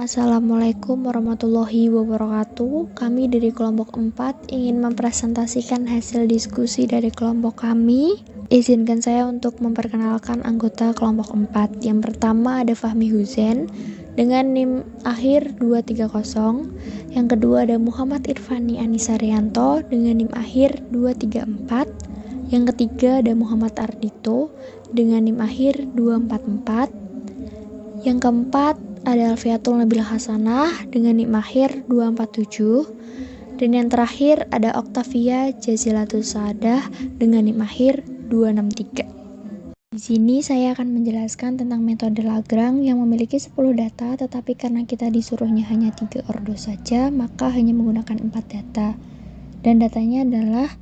Assalamualaikum warahmatullahi wabarakatuh. Kami dari kelompok 4 ingin mempresentasikan hasil diskusi dari kelompok kami. Izinkan saya untuk memperkenalkan anggota kelompok 4. Yang pertama ada Fahmi Huzen dengan NIM akhir 230. Yang kedua ada Muhammad Irfani Anisarianto dengan NIM akhir 234. Yang ketiga ada Muhammad Ardito dengan NIM akhir 244. Yang keempat ada Alfiatul Nabil Hasanah dengan NIM akhir 247. Dan yang terakhir ada Oktavia Jazilatul Saadah dengan NIM akhir 263. Di sini saya akan menjelaskan tentang metode Lagrange yang memiliki 10 data, tetapi karena kita disuruhnya hanya 3 ordo saja, maka hanya menggunakan 4 data. Dan datanya adalah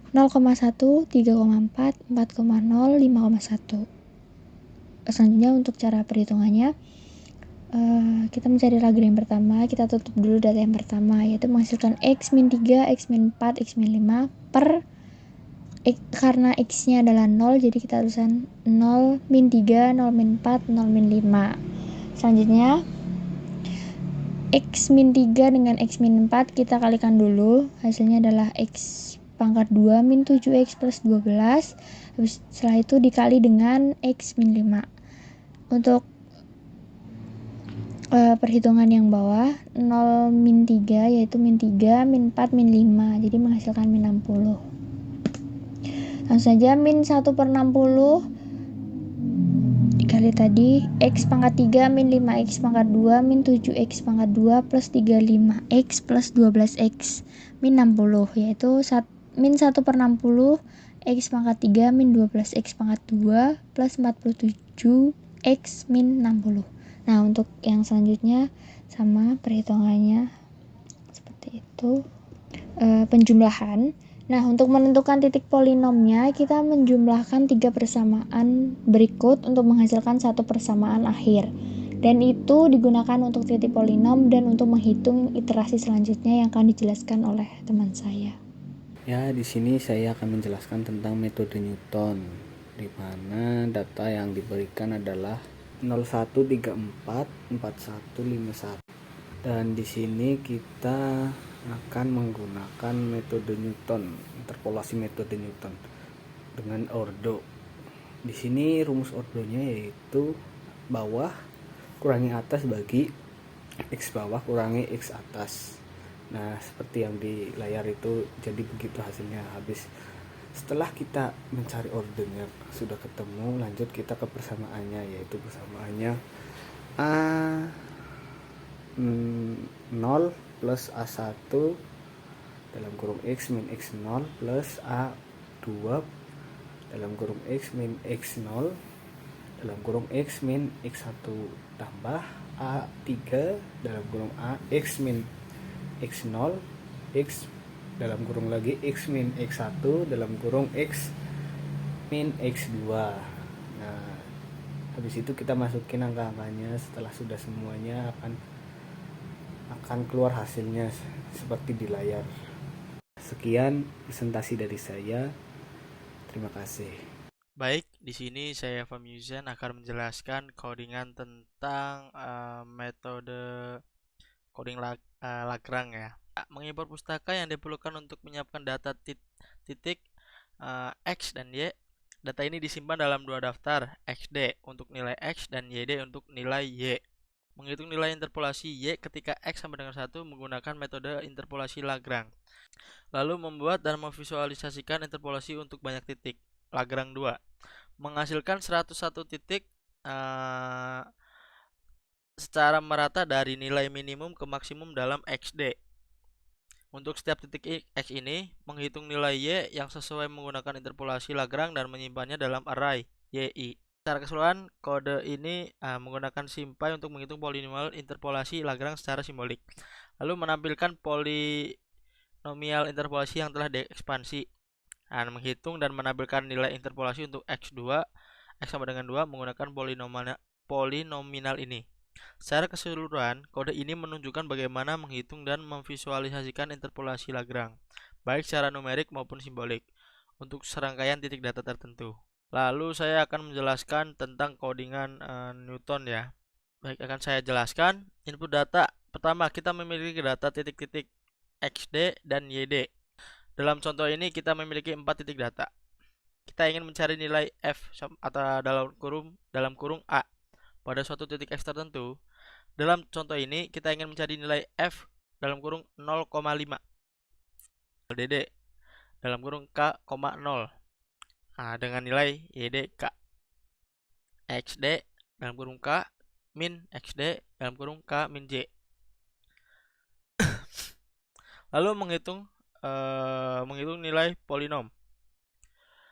0,1, 3,4, 4,0, 5,1. Selanjutnya untuk cara perhitungannya, kita mencari Lagrange yang pertama. Kita tutup dulu data yang pertama, yaitu menghasilkan x min 3, x min 4, x min 5 per karena x nya adalah 0, jadi kita tulisan 0 min 3, 0 min 4, 0 min 5. Selanjutnya x min 3 dengan x min 4 kita kalikan dulu, hasilnya adalah x pangkat 2 min 7x plus 12. Setelah itu dikali dengan x min 5. Untuk perhitungan yang bawah 0 min 3 yaitu min 3, min 4, min 5, jadi menghasilkan min 60. Langsung saja min 1 per 60 dikali tadi x pangkat 3 min 5x pangkat 2 min 7x pangkat 2 plus 35x plus 12x min 60, yaitu min 1 per 60 x pangkat 3 min 12x pangkat 2 plus 47x min 60. Nah, untuk yang selanjutnya sama perhitungannya seperti itu. Penjumlahan. Nah, untuk menentukan titik polinomnya, kita menjumlahkan 3 persamaan berikut untuk menghasilkan satu persamaan akhir. Dan itu digunakan untuk titik polinom dan untuk menghitung iterasi selanjutnya yang akan dijelaskan oleh teman saya. Ya, di sini saya akan menjelaskan tentang metode Newton, di mana data yang diberikan adalah 01344151. Dan di sini kita akan menggunakan metode Newton, interpolasi metode Newton dengan ordo. Di sini rumus ordonya yaitu bawah kurangi atas bagi x bawah kurangi x atas. Nah, seperti yang di layar itu, jadi begitu hasilnya. Habis setelah kita mencari ordernya sudah ketemu, lanjut kita ke persamaannya, yaitu persamaannya A0 plus A1 dalam kurung x min x0 plus A2 dalam kurung x min x0 dalam kurung x min x1 tambah A3 dalam kurung A x min x0 x dalam kurung lagi x min x1 dalam kurung x min x2. Nah, habis itu kita masukin angka-angkanya. Setelah sudah semuanya akan keluar hasilnya seperti di layar. Sekian presentasi dari saya. Terima kasih. Baik, di sini saya Fahmi Huzen akan menjelaskan codingan tentang metode coding Lagrange ya. Mengimpor pustaka yang diperlukan untuk menyiapkan data titik X dan Y. Data ini disimpan dalam dua daftar, XD untuk nilai X dan YD untuk nilai Y. Menghitung nilai interpolasi Y ketika X sama dengan 1 menggunakan metode interpolasi Lagrange. Lalu membuat dan memvisualisasikan interpolasi untuk banyak titik. Lagrange 2 menghasilkan 101 titik secara merata dari nilai minimum ke maksimum dalam XD. Untuk setiap titik X ini, menghitung nilai Y yang sesuai menggunakan interpolasi Lagrange dan menyimpannya dalam array YI. Secara keseluruhan, kode ini menggunakan SymPy untuk menghitung polinomial interpolasi Lagrange secara simbolik. Lalu menampilkan polinomial interpolasi yang telah diekspansi. Menghitung dan menampilkan nilai interpolasi untuk X2, X sama dengan 2 menggunakan polinominal ini. Secara keseluruhan, kode ini menunjukkan bagaimana menghitung dan memvisualisasikan interpolasi Lagrange, baik secara numerik maupun simbolik, untuk serangkaian titik data tertentu. Lalu saya akan menjelaskan tentang codingan Newton ya. Baik, akan saya jelaskan. Input data pertama, kita memiliki data titik-titik XD dan YD. Dalam contoh ini kita memiliki 4 titik data. Kita ingin mencari nilai F atau dalam kurung A pada suatu titik X tertentu. Dalam contoh ini kita ingin mencari nilai F dalam kurung 0,5 DD dalam kurung K, 0. Nah, dengan nilai YD K. XD dalam kurung K min XD dalam kurung K min J. Lalu menghitung nilai polinom.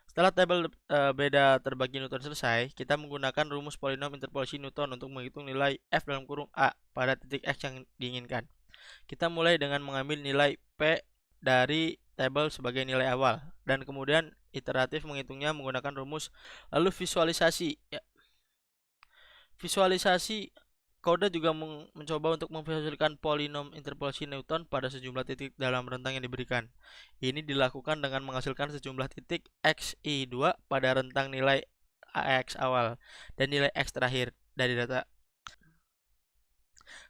Setelah tabel beda terbagi Newton selesai, kita menggunakan rumus polinom interpolasi Newton untuk menghitung nilai F dalam kurung A pada titik X yang diinginkan. Kita mulai dengan mengambil nilai P dari tabel sebagai nilai awal, dan kemudian iteratif menghitungnya menggunakan rumus. Lalu visualisasi. Visualisasi kode juga mencoba untuk memvisualisasikan polinom interpolasi Newton pada sejumlah titik dalam rentang yang diberikan. Ini dilakukan dengan menghasilkan sejumlah titik xi2 pada rentang nilai x awal dan nilai x terakhir dari data.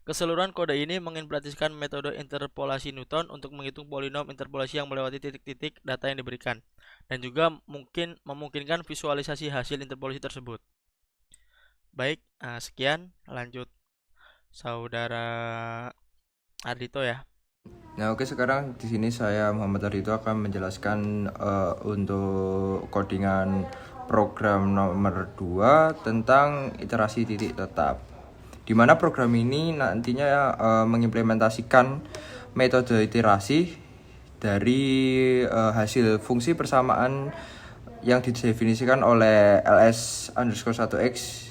Keseluruhan kode ini mengimplementasikan metode interpolasi Newton untuk menghitung polinom interpolasi yang melewati titik-titik data yang diberikan, dan juga memungkinkan visualisasi hasil interpolasi tersebut. Baik, sekian, lanjut Saudara Ardito ya. Nah, oke, sekarang di sini saya Muhammad Ardito akan menjelaskan untuk codingan program nomor 2 tentang iterasi titik tetap. Di mana program ini nantinya mengimplementasikan metode iterasi dari hasil fungsi persamaan yang didefinisikan oleh ls_1x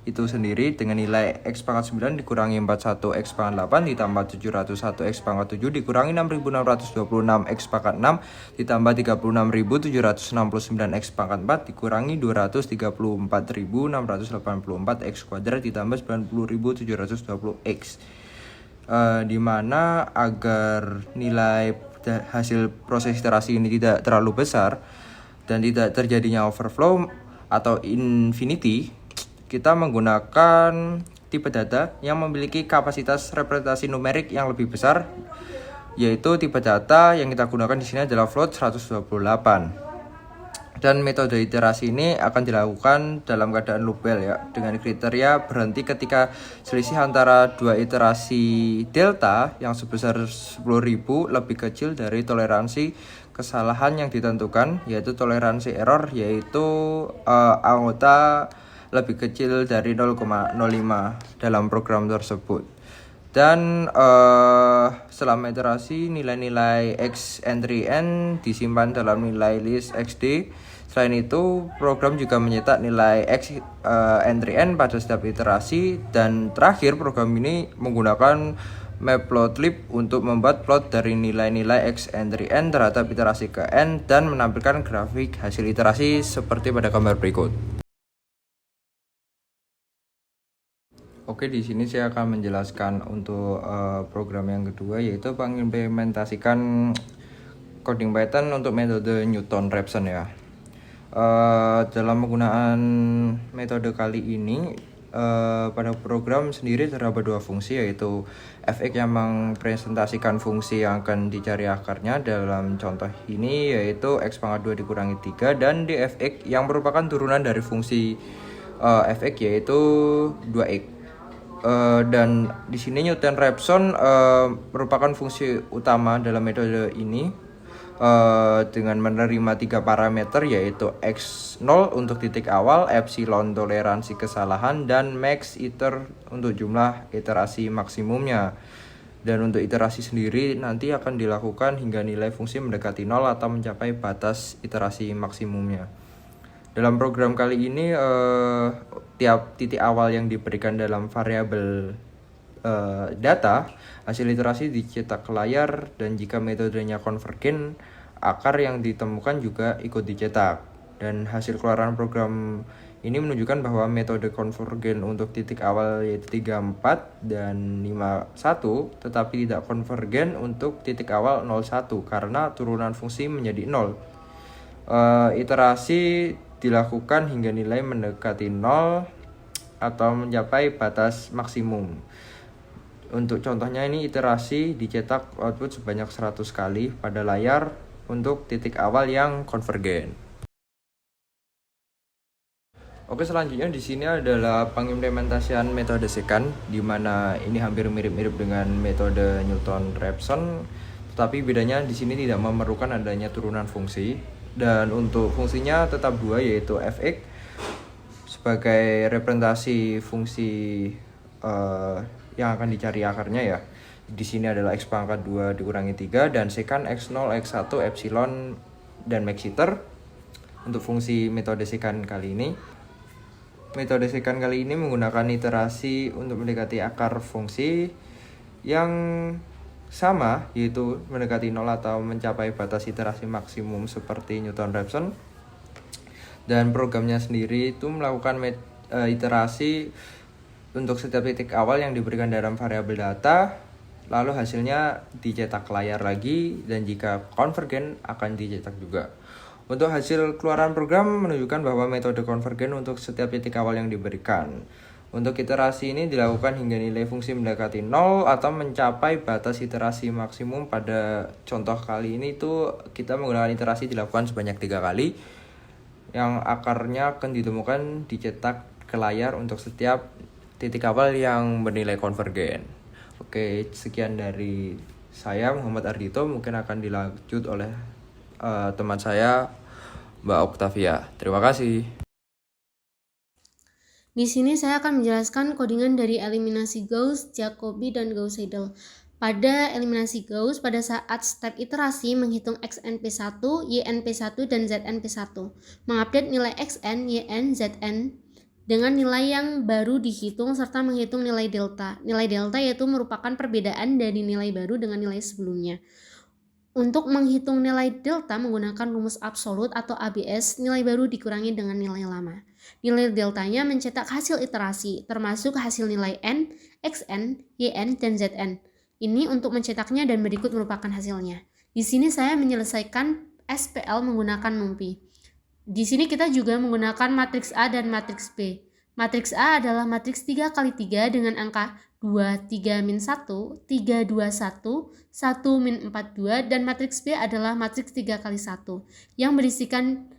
itu sendiri dengan nilai x pangkat 9 dikurangi 41 x pangkat 8 ditambah 701 x pangkat 7 dikurangi 6626 x pangkat 6 ditambah 36769 x pangkat 4 dikurangi 234.684 x kuadrat ditambah 90.720 x. Dimana agar nilai hasil proses iterasi ini tidak terlalu besar dan tidak terjadinya overflow atau infinity, kita menggunakan tipe data yang memiliki kapasitas representasi numerik yang lebih besar, yaitu tipe data yang kita gunakan di sini adalah float 128. Dan metode iterasi ini akan dilakukan dalam keadaan loop while ya, dengan kriteria berhenti ketika selisih antara dua iterasi delta yang sebesar 10.000 lebih kecil dari toleransi kesalahan yang ditentukan, yaitu toleransi error, yaitu anggota lebih kecil dari 0,05 dalam program tersebut. Dan selama iterasi nilai-nilai x entry n disimpan dalam nilai list xd. Selain itu, program juga mencetak nilai x entry n pada setiap iterasi. Dan terakhir, program ini menggunakan matplotlib untuk membuat plot dari nilai-nilai x entry n terhadap iterasi ke n dan menampilkan grafik hasil iterasi seperti pada gambar berikut. Oke, di sini saya akan menjelaskan untuk program yang kedua, yaitu mengimplementasikan coding Python untuk metode Newton-Raphson ya. Dalam penggunaan metode kali ini, pada program sendiri terdapat dua fungsi, yaitu fx yang mempresentasikan fungsi yang akan dicari akarnya, dalam contoh ini yaitu x pangkat 2 dikurangi 3, dan dfx yang merupakan turunan dari fungsi fx yaitu 2x. Dan di sini Newton-Raphson merupakan fungsi utama dalam metode ini dengan menerima 3 parameter, yaitu x0 untuk titik awal, epsilon toleransi kesalahan, dan max iter untuk jumlah iterasi maksimumnya. Dan untuk iterasi sendiri nanti akan dilakukan hingga nilai fungsi mendekati 0 atau mencapai batas iterasi maksimumnya. Dalam program kali ini, tiap titik awal yang diberikan dalam variabel data, hasil iterasi dicetak ke layar, dan jika metodenya konvergen, akar yang ditemukan juga ikut dicetak. Dan hasil keluaran program ini menunjukkan bahwa metode konvergen untuk titik awal yaitu 34 dan 51, tetapi tidak konvergen untuk titik awal 01 karena turunan fungsi menjadi 0. Iterasi dilakukan hingga nilai mendekati 0 atau mencapai batas maksimum. Untuk contohnya ini iterasi dicetak output sebanyak 100 kali pada layar untuk titik awal yang konvergen. Oke, selanjutnya di sini adalah pengimplementasian metode secant, di mana ini hampir mirip-mirip dengan metode Newton-Raphson, tetapi bedanya di sini tidak memerlukan adanya turunan fungsi, dan untuk fungsinya tetap dua, yaitu fx sebagai representasi fungsi yang akan dicari akarnya ya. Di sini adalah x pangkat 2 dikurangi 3 dan secant x0, x1, epsilon dan maxiter. Untuk fungsi metode secant kali ini, menggunakan iterasi untuk mendekati akar fungsi yang sama, yaitu mendekati 0 atau mencapai batas iterasi maksimum seperti Newton-Raphson. Dan programnya sendiri itu melakukan iterasi untuk setiap titik awal yang diberikan dalam variabel data, lalu hasilnya dicetak ke layar lagi, dan jika konvergen akan dicetak juga. Untuk hasil keluaran program menunjukkan bahwa metode konvergen untuk setiap titik awal yang diberikan. Untuk iterasi ini dilakukan hingga nilai fungsi mendekati 0 atau mencapai batas iterasi maksimum. Pada contoh kali ini itu kita menggunakan iterasi dilakukan sebanyak 3 kali, yang akarnya akan ditemukan dicetak ke layar untuk setiap titik awal yang bernilai konvergen. Oke, sekian dari saya, Muhammad Ardito. Mungkin akan dilanjut oleh teman saya, Mbak Octavia. Terima kasih. Di sini saya akan menjelaskan codingan dari eliminasi Gauss, Jacobi, dan Gauss-Seidel. Pada eliminasi Gauss, pada saat step iterasi menghitung XNP1, YNP1, dan ZNP1, mengupdate nilai XN, YN, ZN dengan nilai yang baru dihitung serta menghitung nilai delta. Nilai delta yaitu merupakan perbedaan dari nilai baru dengan nilai sebelumnya. Untuk menghitung nilai delta menggunakan rumus absolut atau ABS, nilai baru dikurangi dengan nilai lama. Nilai deltanya mencetak hasil iterasi, termasuk hasil nilai N, XN, YN, dan ZN. Ini untuk mencetaknya dan berikut merupakan hasilnya. Di sini saya menyelesaikan SPL menggunakan NumPy. Di sini kita juga menggunakan matriks A dan matriks B. Matriks A adalah matriks 3 kali 3 dengan angka 2, 3, min 1, 3, 2, 1, 1, min 4, 2, dan matriks B adalah matriks 3 kali 1 yang berisikan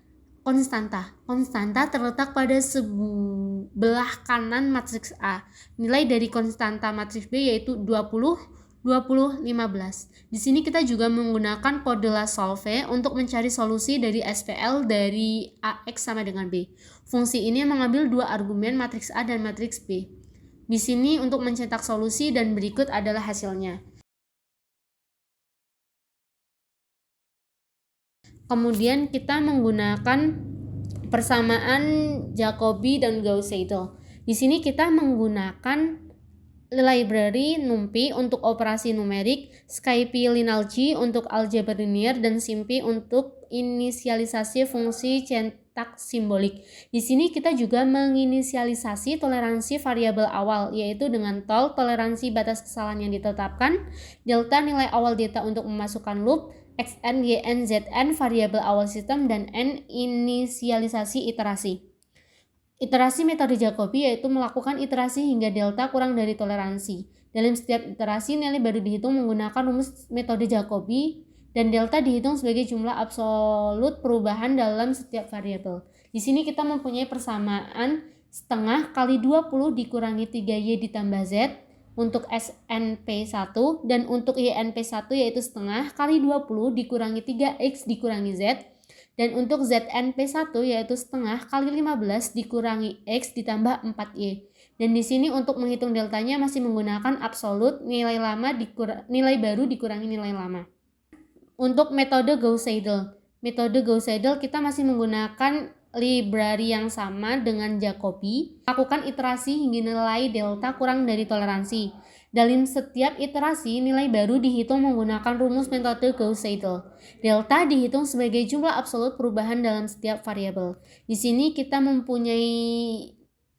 konstanta. Konstanta terletak pada sebelah kanan matriks A. Nilai dari konstanta matriks B yaitu 20, 20, 15. Di sini kita juga menggunakan kode Lasolve untuk mencari solusi dari SPL dari AX sama dengan B. Fungsi ini mengambil dua argumen matriks A dan matriks B. Di sini untuk mencetak solusi dan berikut adalah hasilnya. Kemudian kita menggunakan persamaan Jacobi dan Gauss-Seidel. Di sini kita menggunakan library NumPy untuk operasi numerik, SciPy Lineage untuk algebra linear, dan SymPy untuk inisialisasi fungsi cetak simbolik. Di sini kita juga menginisialisasi toleransi variabel awal, yaitu dengan toleransi batas kesalahan yang ditetapkan, delta nilai awal data untuk memasukkan loop, xn, yn, zn variabel awal sistem, dan n inisialisasi iterasi. Iterasi metode Jacobi yaitu melakukan iterasi hingga delta kurang dari toleransi. Dalam setiap iterasi, nilai baru dihitung menggunakan rumus metode Jacobi dan delta dihitung sebagai jumlah absolut perubahan dalam setiap variabel. Di sini kita mempunyai persamaan setengah kali 20 dikurangi 3y ditambah z untuk SNP1 dan untuk YNP1 yaitu setengah kali 20 dikurangi 3x dikurangi z. Dan untuk ZNP1 yaitu setengah kali 15 dikurangi X ditambah 4Y. Dan di sini untuk menghitung deltanya masih menggunakan absolut, nilai baru dikurangi nilai lama. Untuk metode Gauss-Seidel. Metode Gauss-Seidel kita masih menggunakan library yang sama dengan Jacobi. Lakukan iterasi hingga nilai delta kurang dari toleransi. Dalam setiap iterasi, nilai baru dihitung menggunakan rumus metode Gauss-Seidel. Delta dihitung sebagai jumlah absolut perubahan dalam setiap variabel. Di sini kita mempunyai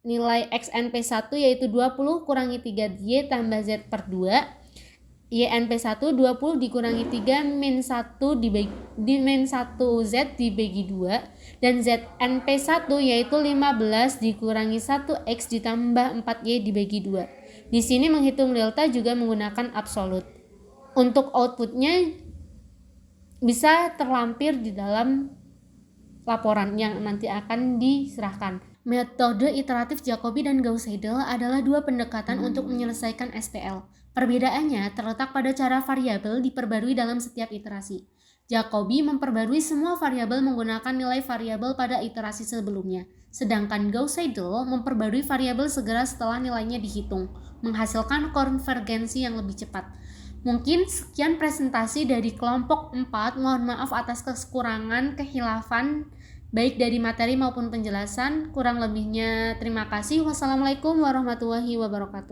nilai XNP1 yaitu 20 kurangi 3Y tambah Z per 2. YNP1 20 dikurangi 3 min 1 min 1Z dibagi 2, dan ZNP1 yaitu 15 dikurangi 1X ditambah 4Y dibagi 2. Di sini menghitung delta juga menggunakan absolut. Untuk outputnya bisa terlampir di dalam laporan yang nanti akan diserahkan. Metode iteratif Jacobi dan Gauss-Seidel adalah dua pendekatan untuk menyelesaikan SPL. Perbedaannya terletak pada cara variabel diperbarui dalam setiap iterasi. Jacobi memperbarui semua variabel menggunakan nilai variabel pada iterasi sebelumnya, sedangkan Gauss-Seidel memperbarui variabel segera setelah nilainya dihitung, menghasilkan konvergensi yang lebih cepat. Mungkin sekian presentasi dari kelompok 4. Mohon maaf atas kekurangan, kehilafan baik dari materi maupun penjelasan. Kurang lebihnya terima kasih. Wassalamualaikum warahmatullahi wabarakatuh.